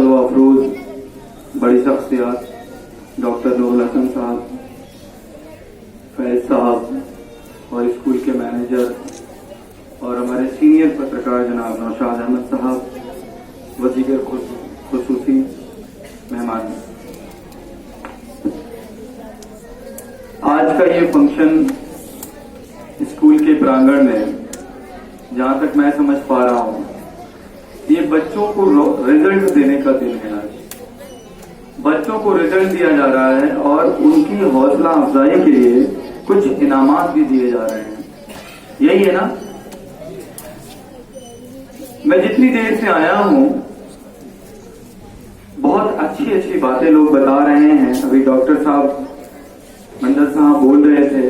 तलवा अफरोज, बड़ी शख्सियात डॉक्टर नूरुल हसन साहब, फैज साहब और स्कूल के मैनेजर और हमारे सीनियर पत्रकार जनाब नौशाद अहमद साहब व दीगर खुसूसी मेहमान। आज का ये फंक्शन स्कूल के प्रांगण में, जहां तक मैं समझ पा रहा हूं, ये बच्चों को रिजल्ट देने का दिन है। आज बच्चों को रिजल्ट दिया जा रहा है और उनकी हौसला अफजाई के लिए कुछ इनामात भी दिए जा रहे हैं। यही है ना? मैं जितनी देर से आया हूं, बहुत अच्छी अच्छी बातें लोग बता रहे हैं। अभी डॉक्टर साहब, मंडल साहब बोल रहे थे,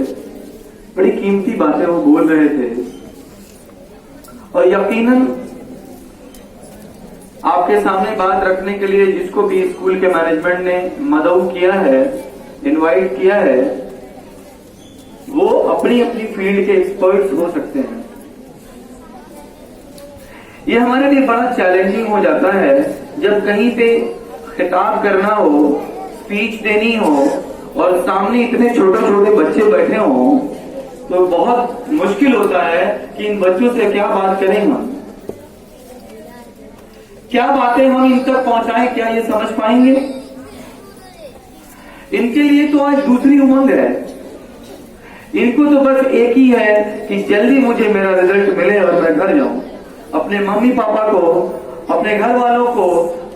बड़ी कीमती बातें वो बोल रहे थे और यकीनन आपके सामने बात रखने के लिए जिसको भी स्कूल के मैनेजमेंट ने मदऊ किया है, इनवाइट किया है, वो अपनी अपनी फील्ड के एक्सपर्ट्स हो सकते हैं। ये हमारे लिए बड़ा चैलेंजिंग हो जाता है जब कहीं पे खिताब करना हो, स्पीच देनी हो और सामने इतने छोटे छोटे बच्चे बैठे हों, तो बहुत मुश्किल होता है कि इन बच्चों से क्या बात करें हम, क्या बातें हम इन तक पहुंचाएं, क्या ये समझ पाएंगे? इनके लिए तो आज दूसरी उमंग है। इनको तो बस एक ही है कि जल्दी मुझे मेरा रिजल्ट मिले और मैं घर जाऊं, अपने मम्मी पापा को, अपने घर वालों को,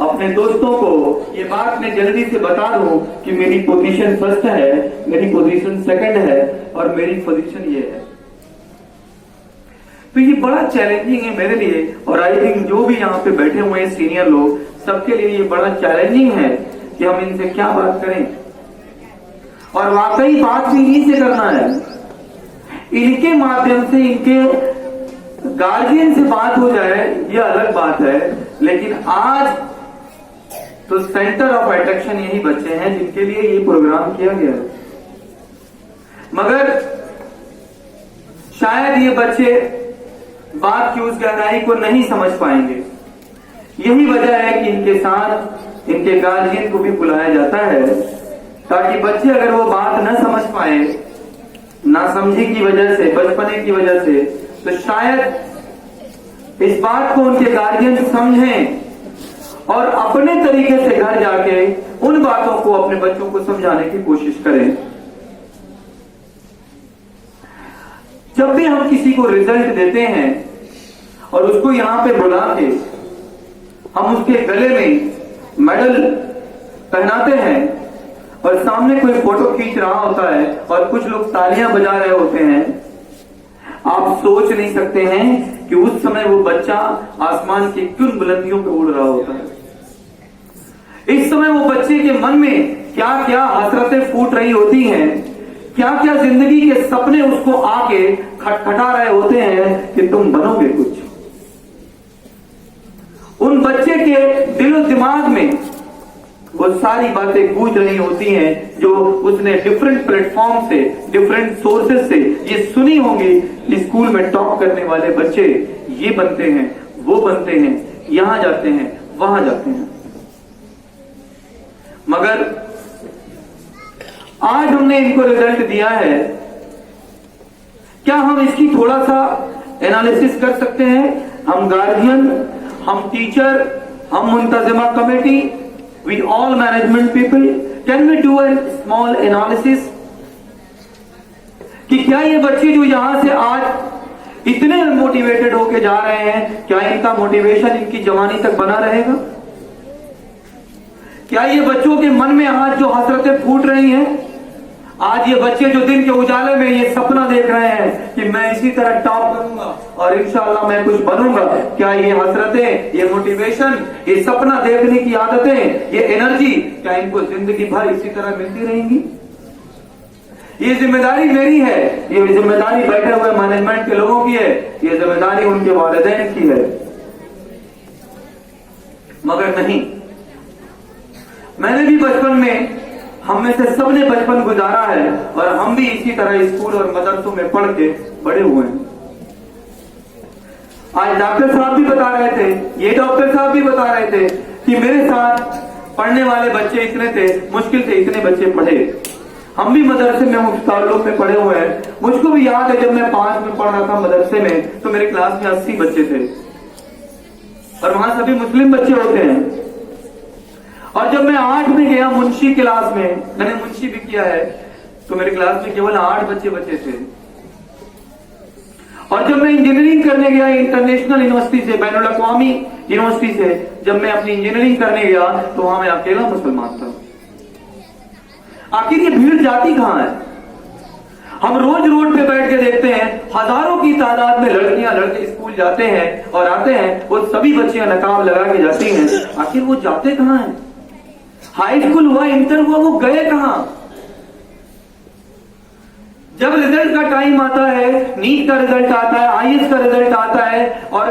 अपने दोस्तों को ये बात मैं जल्दी से बता दूं कि मेरी पोजीशन फर्स्ट है, मेरी पोजीशन सेकंड है और मेरी पोजीशन ये है। तो ये बड़ा चैलेंजिंग है मेरे लिए और आई थिंक जो भी यहाँ पे बैठे हुए हैं सीनियर लोग, सबके लिए ये बड़ा चैलेंजिंग है कि हम इनसे क्या बात करें। और वाकई बात भी इन्हीं से करना है। इनके माध्यम से इनके गार्जियन से बात हो जाए ये अलग बात है, लेकिन आज तो सेंटर ऑफ अट्रैक्शन यही बच्चे हैं जिनके लिए ये प्रोग्राम किया गया है। मगर शायद ये बच्चे बात की उस गहराई को नहीं समझ पाएंगे। यही वजह है कि इनके साथ इनके गार्जियन को भी बुलाया जाता है, ताकि बच्चे अगर वो बात न समझ पाए, ना समझी की वजह से, बचपने की वजह से, तो शायद इस बात को उनके गार्जियन समझें और अपने तरीके से घर जाके उन बातों को अपने बच्चों को समझाने की कोशिश करें। जब भी हम किसी को रिजल्ट देते हैं और उसको यहां पे बुला के हम उसके गले में मेडल पहनाते हैं और सामने कोई फोटो खींच रहा होता है और कुछ लोग तालियां बजा रहे होते हैं, आप सोच नहीं सकते हैं कि उस समय वो बच्चा आसमान की किन बुलंदियों पे उड़ रहा होता है। इस समय वो बच्चे के मन में क्या क्या हसरतें फूट रही होती हैं, क्या क्या जिंदगी के सपने उसको आके खटखटा रहे होते हैं कि तुम बनोगे कुछ। उन बच्चे के दिलो दिमाग में वो सारी बातें गूंज रही होती हैं जो उसने डिफरेंट प्लेटफॉर्म से, डिफरेंट सोर्सेस से ये सुनी होंगी। स्कूल में टॉप करने वाले बच्चे ये बनते हैं, वो बनते हैं, यहां जाते हैं, वहां जाते हैं। मगर आज हमने इनको रिजल्ट दिया है, क्या हम इसकी थोड़ा सा एनालिसिस कर सकते हैं? हम गार्जियन, हम टीचर, हम मुंतजिमा committee, we all management people, can we do a small analysis कि क्या ये बच्चे जो यहां से आज इतने मोटिवेटेड होके जा रहे हैं, क्या इनका मोटिवेशन इनकी जवानी तक बना रहेगा? क्या ये बच्चों के मन में आज जो हसरतें फूट रही हैं, आज ये बच्चे जो दिन के उजाले में ये सपना देख रहे हैं कि मैं इसी तरह टॉप करूंगा और इंशाल्लाह मैं कुछ बनूंगा, क्या ये हसरतें, ये मोटिवेशन, ये सपना देखने की आदतें, ये एनर्जी, क्या इनको जिंदगी भर इसी तरह मिलती रहेंगी? ये जिम्मेदारी मेरी है, ये जिम्मेदारी बैठे हुए मैनेजमेंट के लोगों की है, ये जिम्मेदारी उनके वालिदैन की है। मगर नहीं, मैंने भी बचपन में, हम में से सबने बचपन गुजारा है और हम भी इसी तरह स्कूल और मदरसों में पढ़ के बड़े हुए हैं। आज डॉक्टर साहब भी बता रहे थे, ये डॉक्टर साहब भी बता रहे थे कि मेरे साथ पढ़ने वाले बच्चे इतने थे, मुश्किल से इतने बच्चे पढ़े। हम भी मदरसे में मुफ्तालों में पढ़े हुए हैं। मुझको भी याद है जब मैं 5 में पढ़ रहा था मदरसे में, तो मेरे क्लास में 80 बच्चे थे और वहां सभी मुस्लिम बच्चे होते हैं। और जब मैं 8 में गया मुंशी क्लास में, मैंने मुंशी भी किया है, तो मेरे क्लास में केवल 8 बच्चे बचे थे। और जब मैं इंजीनियरिंग करने गया इंटरनेशनल यूनिवर्सिटी से, बैनुल अक़वामी यूनिवर्सिटी से, जब मैं अपनी इंजीनियरिंग करने गया तो वहां मैं अकेला मुसलमान था। आखिर ये भीड़ जाती कहां है? हम रोज रोड पे बैठ के देखते हैं, हजारों की तादाद में लड़कियां लड़के स्कूल जाते हैं और आते हैं, वो सभी बच्चियां नकाब लगा के जाती हैं। आखिर वो जाते कहां हैं? हाई स्कूल हुआ, इंटर हुआ, वो गए कहां? जब रिजल्ट का टाइम आता है, नीट का रिजल्ट आता है, आईएएस का रिजल्ट आता है और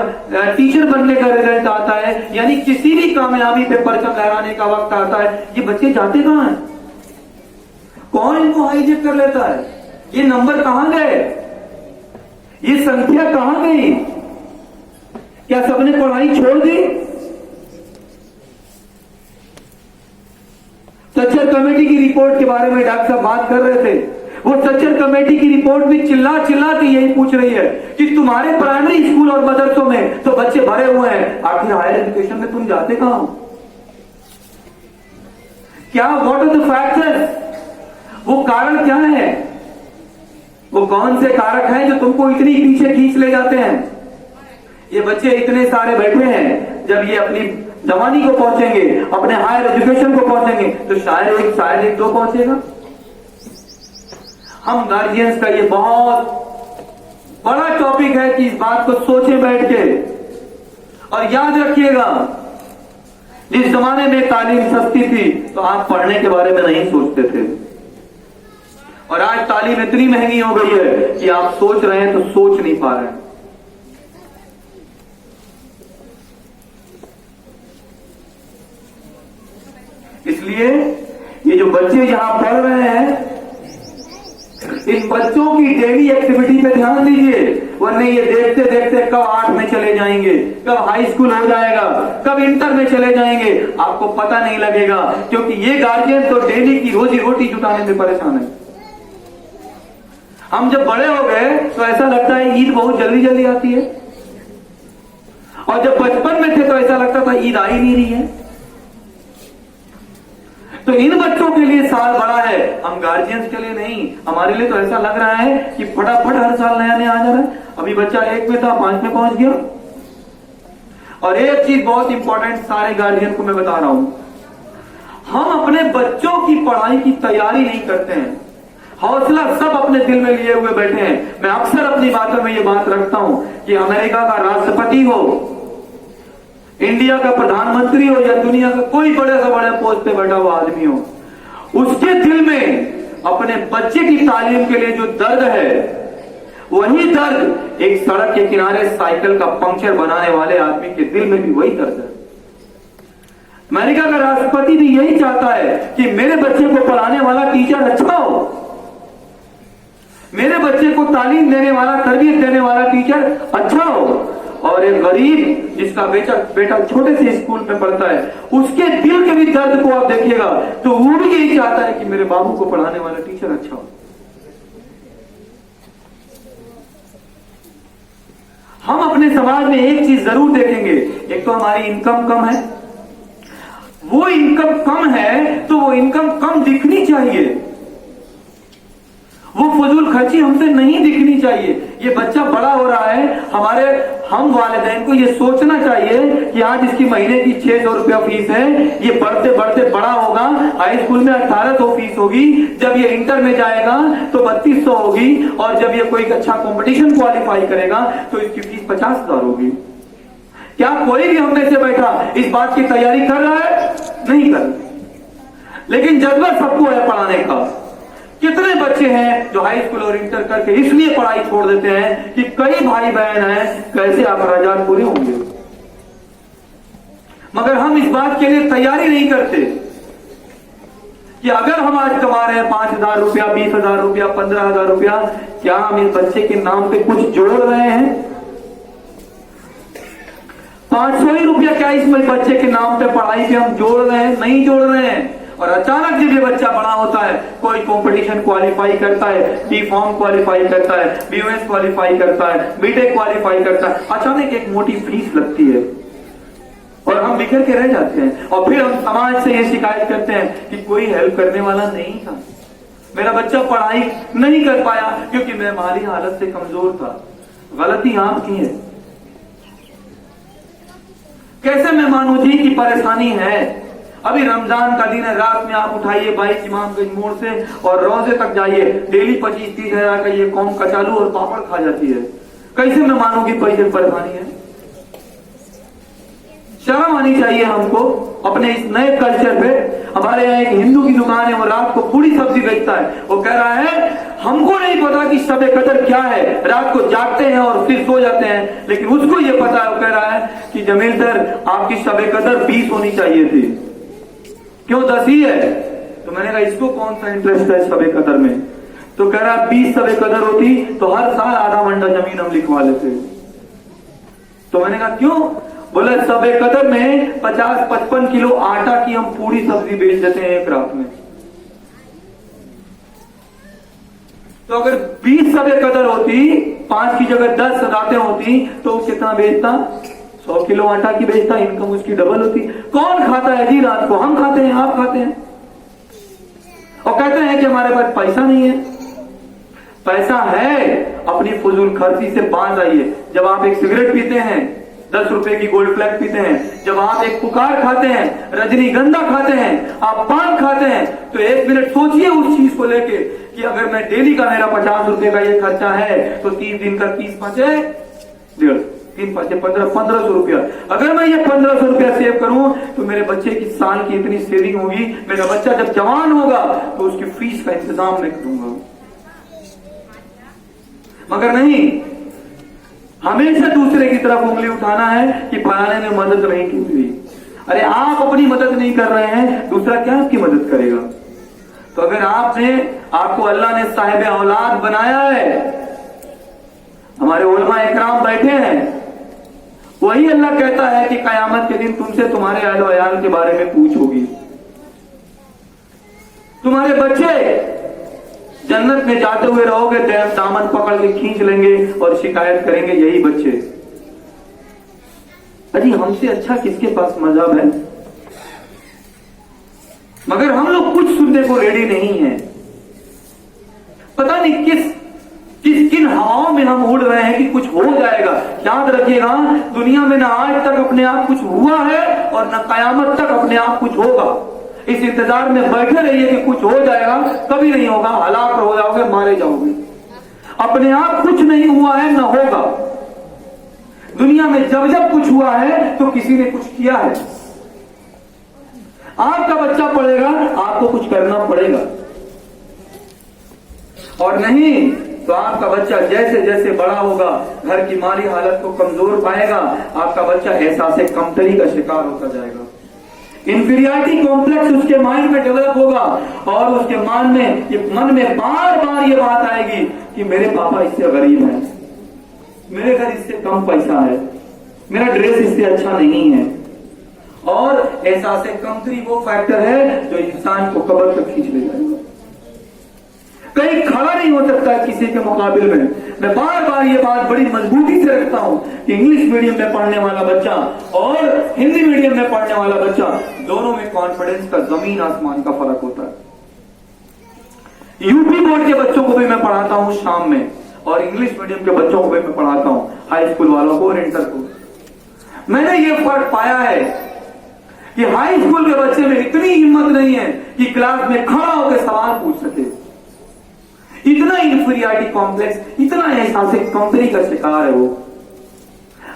टीचर बनने का रिजल्ट आता है, यानी किसी भी कामयाबी पे परचम लहराने का वक्त आता है, ये बच्चे जाते कहां हैं? कौन इनको हाईजेक कर लेता है? ये नंबर कहां गए? ये संख्या कहां गई? क्या सबने पढ़ाई छोड़ दी? सच्चर कमेटी की रिपोर्ट के बारे में डॉक्टर साहब बात कर रहे थे। वो सच्चर कमेटी की रिपोर्ट भी चिल्ला चिल्ला के यही पूछ रही है कि तुम्हारे प्राइमरी स्कूल और मदरसों में तो बच्चे भरे हुए हैं, आखिर हायर एजुकेशन में तुम जाते कहां हो? क्या व्हाट आर द फैक्टर्स? वो कारण क्या है? वो कौन से कारक हैं जो तुमको इतनी पीछे खींच ले जाते हैं? ये बच्चे इतने सारे बैठे हैं, जब ये अपनी जवानी को पहुंचेंगे, अपने हायर एजुकेशन को पहुंचेंगे, तो शायद एक दो पहुंचेगा। हम गार्जियंस का ये बहुत बड़ा टॉपिक है कि इस बात को सोचें बैठ के। और याद रखिएगा, जिस जमाने में तालीम सस्ती थी तो आप पढ़ने के बारे में नहीं सोचते थे, और आज तालीम इतनी महंगी हो गई है कि आप सोच रहे हैं तो सोच नहीं पा रहे हैं। इसलिए ये जो बच्चे यहां पढ़ रहे हैं, इन बच्चों की डेली एक्टिविटी पे ध्यान दीजिए, वरना ये देखते देखते कब 8 में चले जाएंगे, कब हाई स्कूल हो जाएगा, कब इंटर में चले जाएंगे, आपको पता नहीं लगेगा। क्योंकि ये गार्जियन तो डेली की रोजी रोटी जुटाने में परेशान है। हम जब बड़े हो गए तो ऐसा लगता है ईद बहुत जल्दी जल्दी आती है, और जब बचपन में थे तो ऐसा लगता था ईद आ ही नहीं रही है। तो इन बच्चों के लिए साल बड़ा है, हम गार्जियंस के लिए नहीं। हमारे लिए तो ऐसा लग रहा है कि फटाफट हर साल नया नया आ जा रहा है। अभी बच्चा 1 में था, 5 में पहुंच गया। और एक चीज बहुत इंपॉर्टेंट सारे गार्जियन को मैं बता रहा हूं, हम अपने बच्चों की पढ़ाई की तैयारी नहीं करते हैं। हौसला सब अपने दिल में लिए हुए बैठे हैं। मैं अक्सर अपनी बातों में ये बात रखता हूं कि अमेरिका का राष्ट्रपति हो, इंडिया का प्रधानमंत्री हो, या दुनिया का कोई बड़े से बड़े पोस्ट पे बैठा हुआ आदमी हो, उसके दिल में अपने बच्चे की तालीम के लिए जो दर्द है, वही दर्द एक सड़क के किनारे साइकिल का पंक्चर बनाने वाले आदमी के दिल में भी वही दर्द है। अमेरिका का राष्ट्रपति भी यही चाहता है कि मेरे बच्चे को पढ़ाने वाला टीचर अच्छा हो, मेरे बच्चे को तालीम देने वाला, तरबियत देने वाला टीचर अच्छा हो। और एक गरीब जिसका बेटा छोटे से स्कूल में पढ़ता है, उसके दिल के भी दर्द को आप देखिएगा तो वो भी यही चाहता है कि मेरे बाबू को पढ़ाने वाला टीचर अच्छा हो। हम अपने समाज में एक चीज जरूर देखेंगे, एक तो हमारी इनकम कम है। वो इनकम कम है तो वो इनकम कम दिखनी चाहिए, वो फजूल खर्ची हमसे नहीं दिखनी चाहिए। ये बच्चा बड़ा हो रहा है, हम वालिदैन को ये सोचना चाहिए कि आज इसकी महीने की 600 रुपया फीस है, ये बढ़ते बढ़ते बड़ा होगा, हाई स्कूल में 1800 फीस होगी, जब ये इंटर में जाएगा तो 3200 होगी, और जब ये कोई अच्छा कंपटीशन क्वालिफाई करेगा तो इसकी फीस 50,000 होगी। क्या कोई भी हम में से बैठा इस बात की तैयारी कर रहा है? नहीं कर, लेकिन जज्बा सबको है पढ़ाने का। कितने बच्चे हैं जो हाई स्कूल और इंटर करके इसलिए पढ़ाई छोड़ देते हैं कि कई भाई बहन हैं, कैसे अखराजात पूरे होंगे। मगर हम इस बात के लिए तैयारी नहीं करते कि अगर हम आज कमा रहे हैं 5,000 रुपया, 20,000 रुपया, 15,000 रुपया, क्या हम इस बच्चे के नाम पे कुछ जोड़ रहे हैं? 500 ही रुपया क्या इसमें बच्चे के नाम पे पढ़ाई पे हम जोड़ रहे हैं? नहीं जोड़ रहे हैं। और अचानक जब ये बच्चा बड़ा होता है, कोई कंपटीशन क्वालिफाई करता है, बी फॉर्म क्वालिफाई करता है, बीयूएस क्वालिफाई करता है, बीटेक क्वालिफाई करता है, अचानक एक मोटी फीस लगती है और हम बिखर के रह जाते हैं। और फिर हम समाज से ये शिकायत करते हैं कि कोई हेल्प करने वाला नहीं था, मेरा बच्चा पढ़ाई नहीं कर पाया क्योंकि मैं माली हालत से कमजोर था। गलती आपकी है। कैसे मैं मानूं जी कि परेशानी है? अभी रमजान का दिन है, रात में आप उठाइए बाइक इमामगंज मोड़ से और रोजे तक जाइए, डेली 25-30 हजार का ये कौम कचालू और पापड़ खा जाती है। कैसे मैं मानूं कि पैसे परेशानी है? शर्म आनी चाहिए हमको अपने इस नए कल्चर पे। हमारे यहाँ एक हिंदू की दुकान है, वो रात को पूरी सब्जी बेचता है। वो कह रहा है हमको नहीं पता कि शब कदर क्या है, रात को जागते हैं और फिर सो जाते हैं, लेकिन उसको ये पता है। वो कह रहा है कि जमील सर आपकी शब कदर 20 होनी चाहिए थी, क्यों 10 ही है? तो मैंने कहा इसको कौन सा इंटरेस्ट है शब कदर में? तो कह रहा 20 शब कदर होती तो हर साल आधा मंडा जमीन हम लिखवा लेते। तो मैंने कहा क्यों? बोले शब कदर में 50-55 किलो आटा की हम पूरी सब्जी बेच देते हैं एक रात में। तो अगर 20 शब कदर होती, 5 की जगह 10 रातें होती, तो कितना बेचता? 100 किलो आटा की बेचता, इनकम उसकी डबल होती। कौन खाता है जी रात को? हम खाते हैं, आप खाते हैं। और कहते हैं कि हमारे पास पैसा नहीं है। पैसा है, अपनी फजूल खर्ची से बाज आइए। जब आप एक सिगरेट पीते हैं, 10 रुपए की गोल्ड फ्लैग पीते हैं, जब आप एक पुकार खाते हैं, रजनीगंधा खाते हैं, आप पान खाते हैं, तो 1 मिनट सोचिए उस चीज को लेके कि अगर मैं डेली का मेरा 50 रुपए का ये खर्चा है तो 30 दिन का 30 पांचे 1.5, 3 पांचे 1500 रुपया। अगर मैं ये 1500 रुपया सेव करूं तो मेरे बच्चे की साल की इतनी सेविंग होगी। मेरा बच्चा जब जवान होगा तो उसकी फीस का इंतजाम मैं करूंगा। मगर नहीं, हमेशा दूसरे की तरफ उंगली उठाना है कि फलाने ने मदद नहीं की हुई। अरे आप अपनी मदद नहीं कर रहे हैं, दूसरा क्या आपकी मदद करेगा? तो अगर आपको अल्लाह ने साहिब औलाद बनाया है, हमारे उलमा इकराम बैठे हैं, वही अल्लाह कहता है कि कयामत के दिन तुमसे तुम्हारे अहल व अयाल के बारे में पूछ होगी। तुम्हारे बच्चे जन्नत में जाते हुए रहोगे, दामन पकड़ के खींच लेंगे और शिकायत करेंगे यही बच्चे। अजी हमसे अच्छा किसके पास मजहब है? मगर हम लोग कुछ सुनने को रेडी नहीं है। पता नहीं किन हवाओं में हम उड़ रहे हैं कि कुछ हो जाएगा। याद रखिएगा, दुनिया में ना आज तक अपने आप कुछ हुआ है और न कयामत तक अपने आप कुछ होगा। इस इंतजार में बैठे रहिए कि कुछ हो जाएगा, कभी नहीं होगा, हलाक हो जाओगे, मारे जाओगे। अपने आप कुछ नहीं हुआ है, न होगा। दुनिया में जब जब कुछ हुआ है तो किसी ने कुछ किया है। आपका बच्चा पढ़ेगा, आपको कुछ करना पड़ेगा, और नहीं तो आपका बच्चा जैसे जैसे बड़ा होगा, घर की माली हालत को कमजोर पाएगा, आपका बच्चा एहसास कमतरी का शिकार होता जाएगा। इंफीरियरिटी कॉम्प्लेक्स उसके माइंड में डेवलप होगा और उसके मन में बार बार ये बात आएगी कि मेरे पापा इससे गरीब हैं, मेरे घर इससे कम पैसा है, मेरा ड्रेस इससे अच्छा नहीं है। और एहसास कमतरी वो फैक्टर है जो इंसान को कब्र तक खींच ले जाएगा। कहीं खड़ा नहीं हो सकता है किसी के मुकाबले में। मैं बार बार ये बात बड़ी मजबूती से रखता हूं कि इंग्लिश मीडियम में पढ़ने वाला बच्चा और हिंदी मीडियम में पढ़ने वाला बच्चा, दोनों में कॉन्फिडेंस का जमीन आसमान का फर्क होता है। यूपी बोर्ड के बच्चों को भी मैं पढ़ाता हूं शाम में, और इंग्लिश मीडियम के बच्चों को भी मैं पढ़ाता हूं, हाई स्कूल वालों को और इंटर को। मैंने ये फर्क पाया है कि हाई स्कूल के बच्चे में इतनी हिम्मत नहीं है कि क्लास में खड़ा होकर सवाल पूछ सके। इतना इंफीरियरिटी कॉम्प्लेक्स, इतना एहसास कमतरी का शिकार है वो।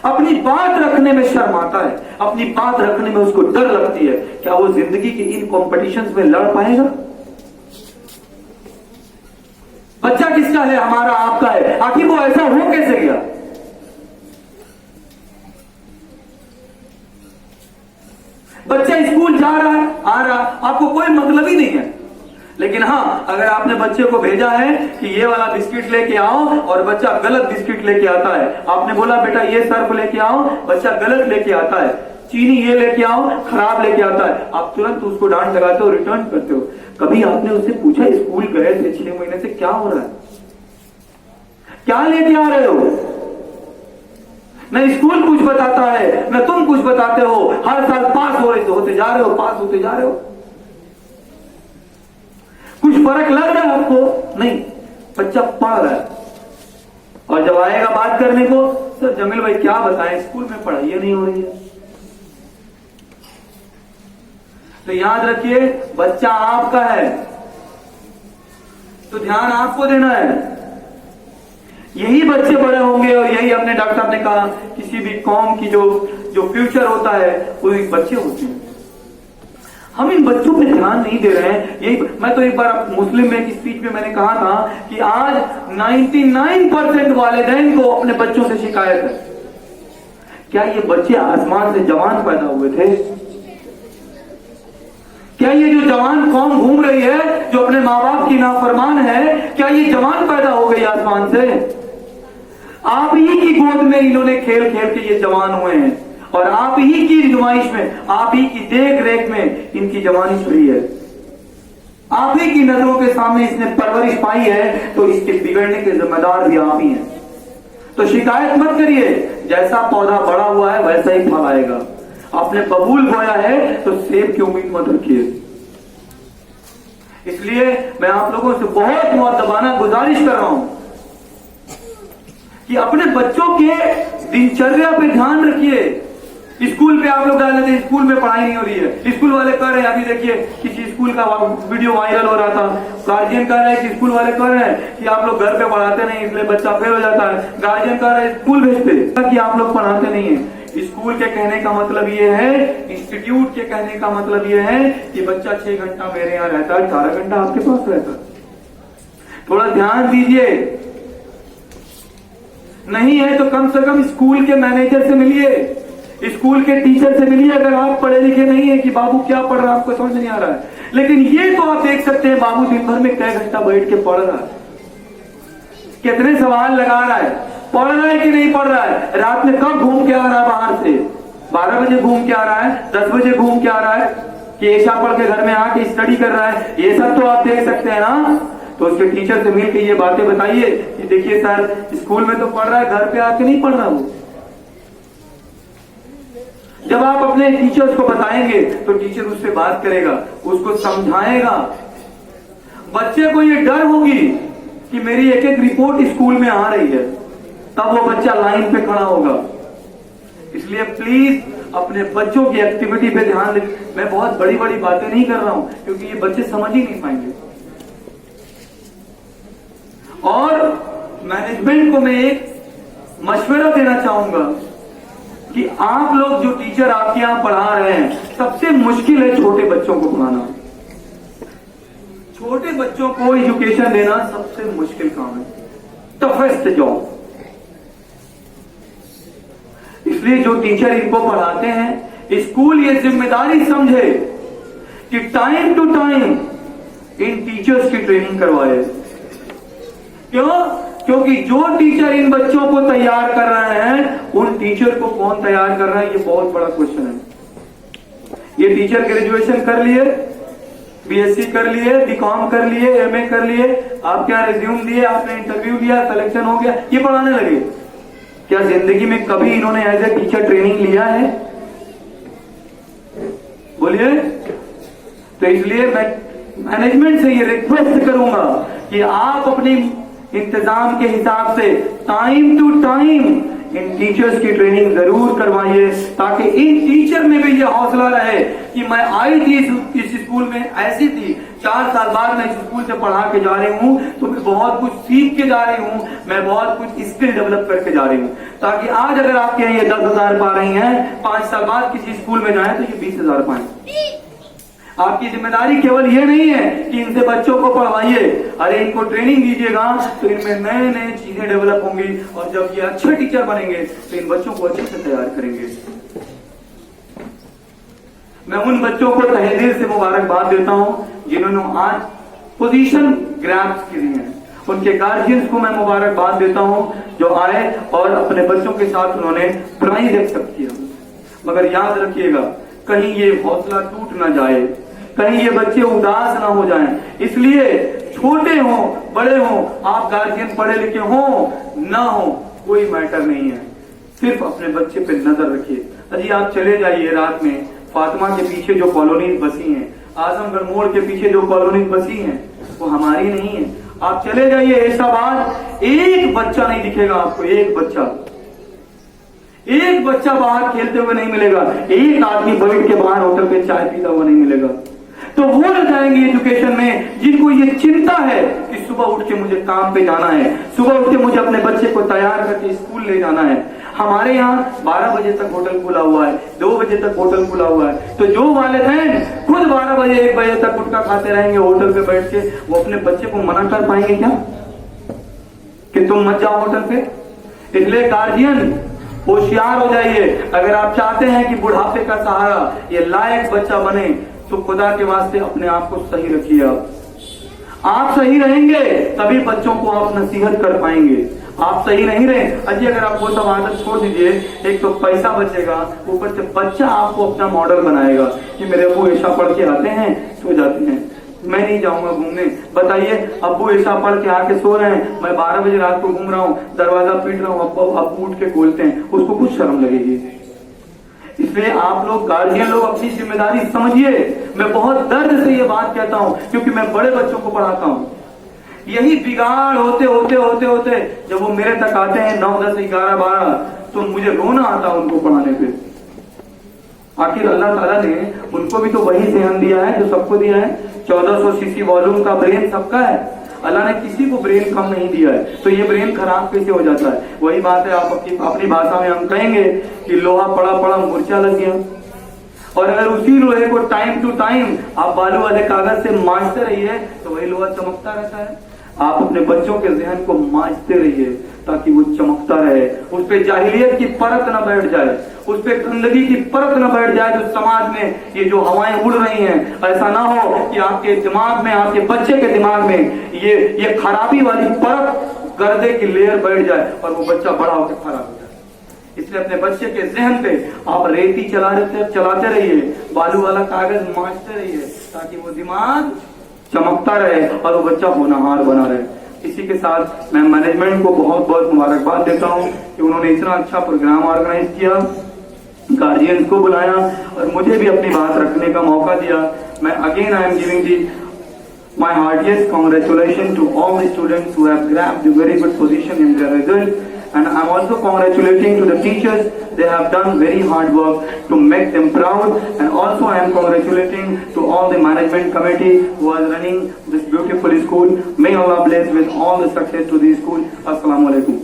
अपनी बात रखने में शर्म आता है, अपनी बात रखने में उसको डर लगती है। क्या वो जिंदगी की इन कॉम्पिटिशन्स में लड़ पाएगा? बच्चा किसका है? हमारा, आपका है। आखिर वो ऐसा हो कैसे गया? बच्चा स्कूल जा रहा है, आ रहा, आपको कोई मतलब ही नहीं है। लेकिन हाँ, अगर आपने बच्चे को भेजा है कि ये वाला बिस्किट लेके आओ और बच्चा गलत बिस्किट लेके आता है, आपने बोला बेटा ये सर्फ लेके आओ, बच्चा गलत लेके आता है, चीनी ये लेके आओ, खराब लेके आता है, आप तुरंत उसको डांट लगाते हो, रिटर्न करते हो। कभी आपने उससे पूछा स्कूल गए थे 6 महीने से क्या हो रहा है, क्या लेके आ रहे हो? न स्कूल कुछ बताता है न तुम कुछ बताते हो, हर साल पास होते जा रहे हो, पास होते जा रहे हो। कुछ फर्क लग रहा है आपको? नहीं, बच्चा पढ़ रहा है। और जब आएगा बात करने को, सर जमील भाई क्या बताएं, स्कूल में पढ़ाई नहीं हो रही है। तो याद रखिए, बच्चा आपका है तो ध्यान आपको देना है। यही बच्चे बड़े होंगे और यही अपने डॉक्टर साहब ने कहा, किसी भी कौम की जो फ्यूचर होता है वो बच्चे होते हैं। हम इन बच्चों पे ध्यान नहीं दे रहे हैं। यही मैं तो एक बार मुस्लिम में की स्पीच में मैंने कहा था कि आज 99% वालिदैन को अपने बच्चों से शिकायत है। क्या ये बच्चे आसमान से जवान पैदा हुए थे? क्या ये जो जवान कौम घूम रही है, जो अपने माँ बाप की नाफरमान है, क्या ये जवान पैदा हो गई आसमान से? आप ही की गोद में इन्होंने खेल खेल के ये जवान हुए हैं और आप ही की नुमाइश में, आप ही की देख रेख में इनकी जवानी हुई है। आप ही की नजरों के सामने इसने परवरिश पाई है, तो इसके बिगड़ने के जिम्मेदार भी आप ही हैं। तो शिकायत मत करिए, जैसा पौधा बड़ा हुआ है वैसा ही फल आएगा। आपने बबूल बोया है तो सेब की उम्मीद मत रखिए। इसलिए मैं आप लोगों से बहुत मुअद्दबाना गुजारिश कर रहा हूं कि अपने बच्चों के दिनचर्या पे ध्यान रखिए। स्कूल पे आप लोग डाल देते, स्कूल में पढ़ाई नहीं हो रही है, स्कूल वाले कर रहे हैं। अभी देखिए किसी स्कूल का वीडियो वायरल हो रहा था, गार्जियन कह रहे हैं कि स्कूल वाले कर रहे हैं कि आप लोग घर पे पढ़ाते नहीं, इसलिए बच्चा फेल हो जाता है। गार्जियन कह रहे हैं स्कूल भेजते कि आप लोग पढ़ाते नहीं है। स्कूल के कहने का मतलब ये है, इंस्टीट्यूट के कहने का मतलब ये है कि बच्चा 6 घंटा मेरे यहाँ रहता है, 4 घंटा आपके पास रहता है। थोड़ा ध्यान दीजिए। नहीं है तो कम से कम स्कूल के मैनेजर से मिलिए, स्कूल के टीचर से मिलिए। अगर आप पढ़े लिखे नहीं है कि बाबू क्या पढ़ रहा है आपको समझ नहीं आ रहा है, लेकिन ये तो आप देख सकते हैं बाबू दिन भर में कई घंटा बैठ के पढ़ रहा है, कितने सवाल लगा रहा है, पढ़ रहा है कि नहीं पढ़ रहा है, रात में कब घूम के आ रहा है बाहर से, 12 बजे घूम के आ रहा है, 10 बजे घूम के आ रहा है, कि ऐशा पढ़ के घर में आके स्टडी कर रहा है, ये सब तो आप देख सकते हैं ना। तो उसके टीचर से मिलकर ये बातें बताइए कि देखिए सर स्कूल में तो पढ़ रहा है, घर पे आके नहीं पढ़ रहा वो। जब आप अपने टीचर्स को बताएंगे तो टीचर उससे बात करेगा, उसको समझाएगा। बच्चे को ये डर होगी कि मेरी एक एक रिपोर्ट स्कूल में आ रही है, तब वो बच्चा लाइन पे खड़ा होगा। इसलिए प्लीज अपने बच्चों की एक्टिविटी पे ध्यान दें। मैं बहुत बड़ी बड़ी बातें नहीं कर रहा हूं क्योंकि ये बच्चे समझ ही नहीं पाएंगे। और मैनेजमेंट को मैं एक मशवरा देना चाहूंगा कि आप लोग जो टीचर आपके यहां पढ़ा रहे हैं, सबसे मुश्किल है छोटे बच्चों को पढ़ाना। छोटे बच्चों को एजुकेशन देना सबसे मुश्किल काम है, टफेस्ट जॉब। इसलिए जो टीचर इनको पढ़ाते हैं, स्कूल ये जिम्मेदारी समझे कि टाइम टू टाइम इन टीचर्स की ट्रेनिंग करवाए। क्यों? क्योंकि जो टीचर इन बच्चों को तैयार कर रहे हैं, उन टीचर को कौन तैयार कर रहा है, ये बहुत बड़ा क्वेश्चन है। ये टीचर ग्रेजुएशन कर लिए, बीएससी कर लिए, बीकॉम कर लिए, एमए कर लिए, आप क्या रिज्यूम दिए, आपने इंटरव्यू दिया, सिलेक्शन हो गया, ये पढ़ाने लगे। क्या जिंदगी में कभी इन्होंने एज ए टीचर ट्रेनिंग लिया है? बोलिए। तो इसलिए मैं मैनेजमेंट से ये रिक्वेस्ट करूंगा कि आप अपनी इंतजाम के हिसाब से टाइम टू टाइम इन टीचर्स की ट्रेनिंग जरूर करवाइए, ताकि इन टीचर में भी ये हौसला रहे कि मैं आई थी इस स्कूल में, ऐसी थी, 4 साल बाद मैं इस स्कूल से पढ़ा के जा रही हूँ, तो मैं बहुत कुछ सीख के जा रही हूँ, मैं बहुत कुछ स्किल डेवलप करके जा रही हूँ, ताकि आज अगर आपके यहाँ ये 10,000 पा रही हैं, 5 साल बाद किसी स्कूल में जाए तो ये 20,000 पाए। आपकी जिम्मेदारी केवल ये नहीं है कि इनसे बच्चों को पढ़वाइए, अरे इनको ट्रेनिंग दीजिएगा तो इनमें नए नए चीजें डेवलप होंगी, और जब ये अच्छे टीचर बनेंगे तो इन बच्चों को अच्छे से तैयार करेंगे। मैं उन बच्चों को तहे दिल से मुबारकबाद देता हूं जिन्होंने आज पोजीशन ग्रैब्स की हैं। उनके गार्जियंस को मैं मुबारकबाद देता हूं जो आए और अपने बच्चों के साथ उन्होंने प्राइज एक्सेप्ट किया। मगर याद रखिएगा, कहीं ये हौसला टूट ना जाए, कहीं ये बच्चे उदास ना हो जाएं। इसलिए छोटे हो बड़े हो, आप गार्जियन पढ़े लिखे हो ना हो, कोई मैटर नहीं है, सिर्फ अपने बच्चे पे नजर रखिए। अजी आप चले जाइए रात में फातिमा के पीछे जो कॉलोनीज बसी हैं, आजमगढ़ मोड़ के पीछे जो कॉलोनीज बसी हैं, वो हमारी नहीं है। आप चले जाइए ऐसाबाद, एक बच्चा नहीं दिखेगा आपको, एक बच्चा बाहर खेलते हुए नहीं मिलेगा, एक आदमी बैठ के बाहर होटल पे चाय पीता हुआ नहीं मिलेगा। तो वो न जाएंगे एजुकेशन में जिनको ये चिंता है कि सुबह उठ के मुझे काम पे जाना है, सुबह उठ के मुझे अपने बच्चे को तैयार करके स्कूल ले जाना है। हमारे यहाँ 12 बजे तक होटल खुला हुआ है, 2 बजे तक होटल खुला हुआ है। तो जो वालिदैन खुद 12 बजे 1 बजे तक गुटखा खाते रहेंगे होटल पे बैठ के, वो अपने बच्चे को मना कर पाएंगे क्या कि तुम मत जाओ होटल पे? इसलिए गार्जियन होशियार हो जाइए। अगर आप चाहते हैं कि बुढ़ापे का सहारा ये लायक बच्चा बने, तो खुदा के वास्ते अपने आप को सही रखिए। आप सही रहेंगे तभी बच्चों को आप नसीहत कर पाएंगे। आप सही नहीं रहे, अजी अगर आप वो सब आदत छोड़ दीजिए, एक तो पैसा बचेगा, ऊपर से बच्चा आपको अपना मॉडल बनाएगा कि मेरे अब्बू ऐसा पढ़ के आते हैं, सो जाते हैं, मैं नहीं जाऊंगा घूमने। बताइए, अब्बू ऐसा पढ़ के आके सो रहे हैं, मैं 12 बजे रात को घूम रहा हूँ, दरवाजा पीट रहा हूँ, अब्बू उठ के खोलते हैं, उसको कुछ शर्म लगेगी। इसलिए आप लोग गार्जियन लोग अपनी जिम्मेदारी समझिए। मैं बहुत दर्द से ये बात कहता हूँ क्योंकि मैं बड़े बच्चों को पढ़ाता हूँ। यही बिगाड़ होते होते होते होते जब वो मेरे तक आते हैं 9, 10, 11, 12, तो मुझे रोना आता उनको पढ़ाने पे। आखिर अल्लाह ताला ने उनको भी तो वही सेहन दिया है जो सबको दिया है। 1400 सीसी वॉल्यूम का ब्रेन सबका है, अल्लाह ने किसी को ब्रेन कम नहीं दिया है। तो ये ब्रेन खराब कैसे हो जाता है? वही बात है, आप अपनी भाषा में हम कहेंगे कि लोहा पड़ा पड़ा मूर्छा लग गया। और अगर उसी लोहे को टाइम टू टाइम आप बालू वाले कागज से मांझते रहिए तो वही लोहा चमकता रहता है। आप अपने बच्चों के जहन को मांझते रहिए ताकि वो चमकता रहे, उस पे जाहिलियत की परत न बैठ जाए, उस पे गंदगी की परत न बैठ जाए जो समाज में ये जो हवाएं उड़ रही हैं। ऐसा ना हो कि आपके दिमाग में, आपके बच्चे के दिमाग में ये खराबी वाली परत, गर्दे की लेयर बैठ जाए और वो बच्चा बड़ा होकर खराब हो जाए। इसलिए अपने बच्चे के जहन पे आप रेती चलाते रहिए, बालू वाला कागज मांझते रहिए ताकि वो दिमाग चमकता रहे और वो बच्चा होनहार बना रहे। इसी के साथ मैं मैनेजमेंट को बहुत बहुत मुबारकबाद देता हूं कि उन्होंने इतना अच्छा प्रोग्राम ऑर्गेनाइज किया, गार्जियंस को बुलाया और मुझे भी अपनी बात रखने का मौका दिया। मैं again I am giving the my heartiest congratulations to all the students who have grabbed the very good position in their result. And I'm also congratulating to the teachers. They have done very hard work to make them proud. And also I am congratulating to all the management committee who are running this beautiful school. May Allah bless with all the success to the school. Assalamu alaikum.